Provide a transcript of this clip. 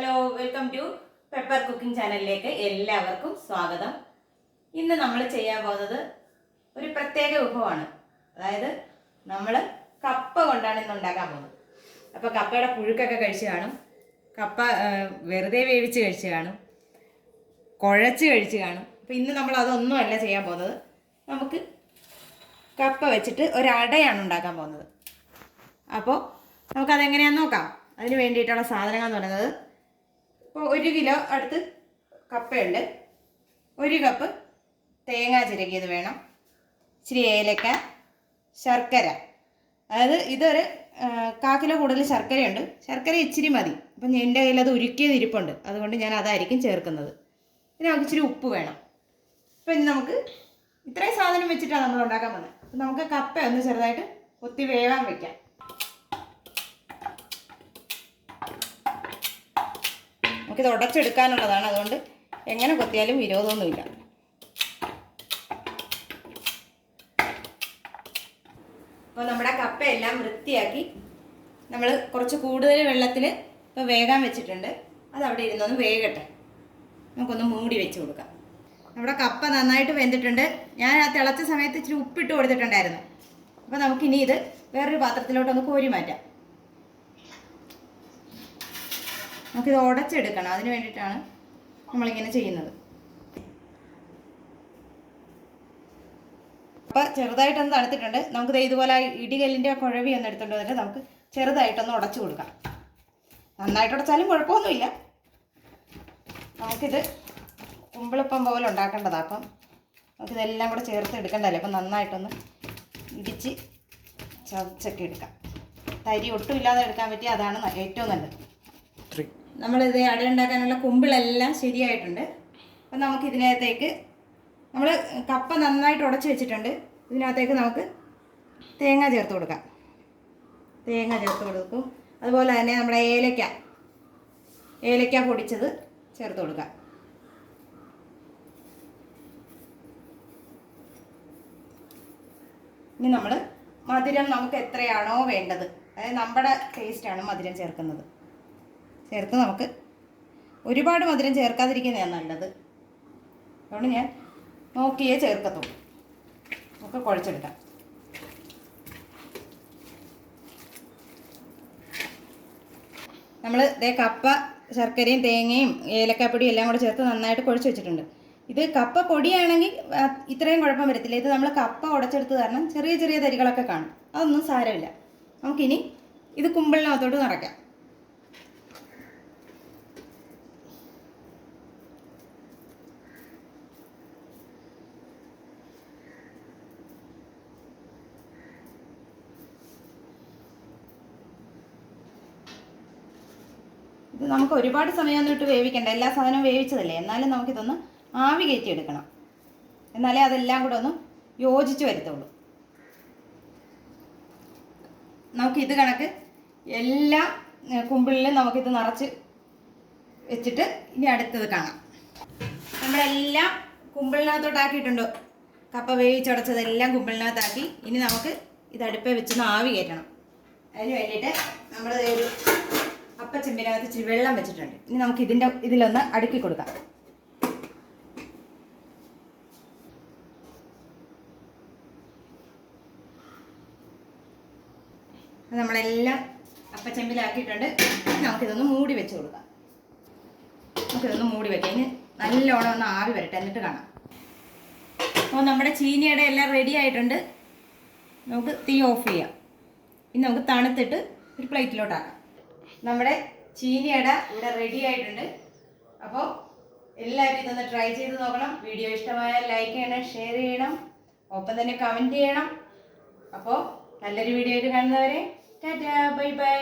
Hello, welcome to pepper cooking ചാനലിലേക്ക് എല്ലാവർക്കും സ്വാഗതം. ഇന്ന് നമ്മൾ ചെയ്യാൻ പോകുന്നത് ഒരു പ്രത്യേക വിഭവമാണ്. അതായത് നമ്മൾ കപ്പ കൊണ്ടാണ് ഇന്ന് ഉണ്ടാക്കാൻ പോകുന്നത്. അപ്പോൾ കപ്പയുടെ പുഴുക്കൊക്കെ കഴിച്ച് കാണും, കപ്പ വെറുതെ വേവിച്ച് കഴിച്ച് കാണും, കുഴച്ച് കഴിച്ച് കാണും. അപ്പോൾ ഇന്ന് നമ്മൾ അതൊന്നും അല്ല ചെയ്യാൻ പോകുന്നത്. നമുക്ക് കപ്പ വെച്ചിട്ട് ഒരടയാണ് ഉണ്ടാക്കാൻ പോകുന്നത്. അപ്പോൾ നമുക്കതെങ്ങനെയാണെന്ന് നോക്കാം. അതിന് വേണ്ടിയിട്ടുള്ള സാധനങ്ങൾ എന്ന് പറയുന്നത്, ഇപ്പോൾ 1 കിലോ അടുത്ത് കപ്പയുണ്ട്, 1 കപ്പ് തേങ്ങ ചിരകിയത് വേണം, ഇച്ചിരി ഏലക്ക, ശർക്കര. അതായത് ഇതൊരു 1/4 കിലോ കൂടുതൽ ശർക്കരയുണ്ട്. ശർക്കര ഇച്ചിരി മതി. അപ്പം എൻ്റെ കയ്യിൽ അത് ഉരുക്കിയത് ഇരിപ്പുണ്ട്, അതുകൊണ്ട് ഞാൻ അതായിരിക്കും ചേർക്കുന്നത്. പിന്നെ നമുക്ക് ഇച്ചിരി ഉപ്പ് വേണം. അപ്പം ഇനി നമുക്ക് ഇത്രയും സാധനം വെച്ചിട്ടാണ് നമ്മൾ ഉണ്ടാക്കാൻ പോകുന്നത്. അപ്പം നമുക്ക് കപ്പ ഒന്ന് ചെറുതായിട്ട് കൊത്തി വേവാൻ വയ്ക്കാം. നമുക്കിത് ഉടച്ചെടുക്കാനുള്ളതാണ്, അതുകൊണ്ട് എങ്ങനെ കൊത്തിയാലും വിരോധമൊന്നുമില്ല. അപ്പോൾ നമ്മുടെ കപ്പയെല്ലാം വൃത്തിയാക്കി നമ്മൾ കുറച്ച് കൂടുതൽ വെള്ളത്തിൽ ഇപ്പോൾ വേകാൻ വെച്ചിട്ടുണ്ട്. അത് അവിടെ ഇരുന്നൊന്ന് വേകട്ടെ. നമുക്കൊന്ന് മൂടി വെച്ച് കൊടുക്കാം. നമ്മുടെ കപ്പ നന്നായിട്ട് വെന്തിട്ടുണ്ട്. ഞാൻ ആ തിളച്ച സമയത്ത് ഇച്ചിരി ഉപ്പിട്ട് കൊടുത്തിട്ടുണ്ടായിരുന്നു. അപ്പോൾ നമുക്കിനി ഇത് വേറൊരു പാത്രത്തിലോട്ടൊന്ന് കോരി മാറ്റാം. നമുക്കിത് ഉടച്ചെടുക്കണം, അതിന് വേണ്ടിയിട്ടാണ് നമ്മളിങ്ങനെ ചെയ്യുന്നത്. അപ്പോൾ ചെറുതായിട്ടൊന്ന് തണുത്തിട്ടുണ്ട്. നമുക്കിത് ഇതുപോലെ ഇടികല്ലിൻ്റെ കുഴവി ഒന്ന് എടുത്തുകൊണ്ട് വന്നിട്ട് നമുക്ക് ചെറുതായിട്ടൊന്ന് ഉടച്ചു കൊടുക്കാം. നന്നായിട്ട് ഉടച്ചാലും കുഴപ്പമൊന്നുമില്ല. നമുക്കിത് കുമ്പിളപ്പം പോലെ ഉണ്ടാക്കേണ്ടതാണ്. അപ്പം നമുക്കിതെല്ലാം കൂടെ ചേർത്ത് എടുക്കേണ്ടതല്ലേ. അപ്പം നന്നായിട്ടൊന്ന് ഇടിച്ച് ചതച്ചൊക്കെ എടുക്കാം. തരി ഒട്ടും ഇല്ലാതെ എടുക്കാൻ പറ്റിയ അതാണ് ഏറ്റവും നല്ലത്. നമ്മളിത് അട ഉണ്ടാക്കാനുള്ള കുമ്പിളെല്ലാം ശരിയായിട്ടുണ്ട്. അപ്പം നമുക്കിതിനകത്തേക്ക് നമ്മൾ കപ്പ നന്നായിട്ട് ഉടച്ച് വെച്ചിട്ടുണ്ട്. ഇതിനകത്തേക്ക് നമുക്ക് തേങ്ങ ചേർത്ത് കൊടുക്കാം. തേങ്ങ ചേർത്ത് കൊടുക്കും. അതുപോലെ തന്നെ നമ്മുടെ ഏലക്ക പൊടിച്ചത് ചേർത്ത് കൊടുക്കാം. ഇനി നമ്മൾ മധുരം നമുക്ക് എത്രയാണോ വേണ്ടത്, അതായത് നമ്മുടെ ടേസ്റ്റാണ് മധുരം ചേർക്കുന്നത്, ചേർത്ത് നമുക്ക് ഒരുപാട് മധുരം ചേർക്കാതിരിക്കുന്നതാണ് നല്ലത്. അതുകൊണ്ട് ഞാൻ നോക്കിയേ ചേർക്കത്തുള്ളൂ. നമുക്ക് കുഴച്ചെടുക്കാം. നമ്മൾ ഇതേ കപ്പ ശർക്കരയും തേങ്ങയും ഏലക്കാപ്പൊടിയും എല്ലാം കൂടെ ചേർത്ത് നന്നായിട്ട് കുഴച്ച് വെച്ചിട്ടുണ്ട്. ഇത് കപ്പ പൊടിയാണെങ്കിൽ ഇത്രയും കുഴപ്പം വരത്തില്ല. ഇത് നമ്മൾ കപ്പ ഉടച്ചെടുത്ത് കാരണം ചെറിയ ചെറിയ തരികളൊക്കെ കാണും. അതൊന്നും സാരമില്ല. നമുക്കിനി ഇത് കുമ്പിളിനകത്തോട്ട് നിറയ്ക്കാം. ഇത് നമുക്ക് ഒരുപാട് സമയമൊന്നും ഇട്ട് വേവിക്കണ്ട, എല്ലാ സാധനവും വേവിച്ചതല്ലേ. എന്നാലും നമുക്കിതൊന്ന് ആവി കയറ്റി എടുക്കണം, എന്നാലേ അതെല്ലാം കൂടെ ഒന്ന് യോജിച്ച് വരത്തുള്ളൂ. നമുക്കിത് കണക്ക് എല്ലാ കുമ്പിളിലും നമുക്കിത് നിറച്ച് വെച്ചിട്ട് ഇനി അടുത്തത് കാണാം. നമ്മളെല്ലാം കുമ്പിളിനകത്തോട്ടാക്കിയിട്ടുണ്ടോ, കപ്പ വേവിച്ചുടച്ചതെല്ലാം കുമ്പിളിനകത്താക്കി. ഇനി നമുക്ക് ഇത് അടുപ്പേ വെച്ചൊന്ന് ആവി കയറ്റണം. അതിന് വേണ്ടിയിട്ട് നമ്മൾ ഒരു അപ്പച്ചെമ്പിനകത്ത് ഇച്ചിരി വെള്ളം വെച്ചിട്ടുണ്ട്. ഇനി നമുക്ക് ഇതിലൊന്ന് അടുക്കി കൊടുക്കാം. നമ്മളെല്ലാം അപ്പച്ചെമ്പിലാക്കിയിട്ടുണ്ട്. നമുക്കിതൊന്ന് മൂടി വെച്ച് കൊടുക്കാം. നമുക്കിതൊന്ന് മൂടി വെക്കാം. ഇനി നല്ലോണം ഒന്ന് ആവി വരട്ടെ, എന്നിട്ട് കാണാം. അപ്പോൾ നമ്മുടെ ചീനിയുടെ എല്ലാം റെഡി ആയിട്ടുണ്ട്. നമുക്ക് തീ ഓഫ് ചെയ്യാം. ഇനി നമുക്ക് തണുത്തിട്ട് ഒരു പ്ലേറ്റിലോട്ടാക്കാം. നമ്മുടെ ചീനിയട ഇവിടെ റെഡി ആയിട്ടുണ്ട്. അപ്പോൾ എല്ലാവരും ഇതൊന്ന് ട്രൈ ചെയ്ത് നോക്കണം. വീഡിയോ ഇഷ്ടമായാൽ ലൈക്ക് ചെയ്യണം, ഷെയർ ചെയ്യണം, ഒപ്പം തന്നെ കമൻറ്റ് ചെയ്യണം. അപ്പോൾ നല്ലൊരു വീഡിയോ ആയിട്ട് കാണുന്നവരെ ടാറ്റാ, ബൈ ബൈ.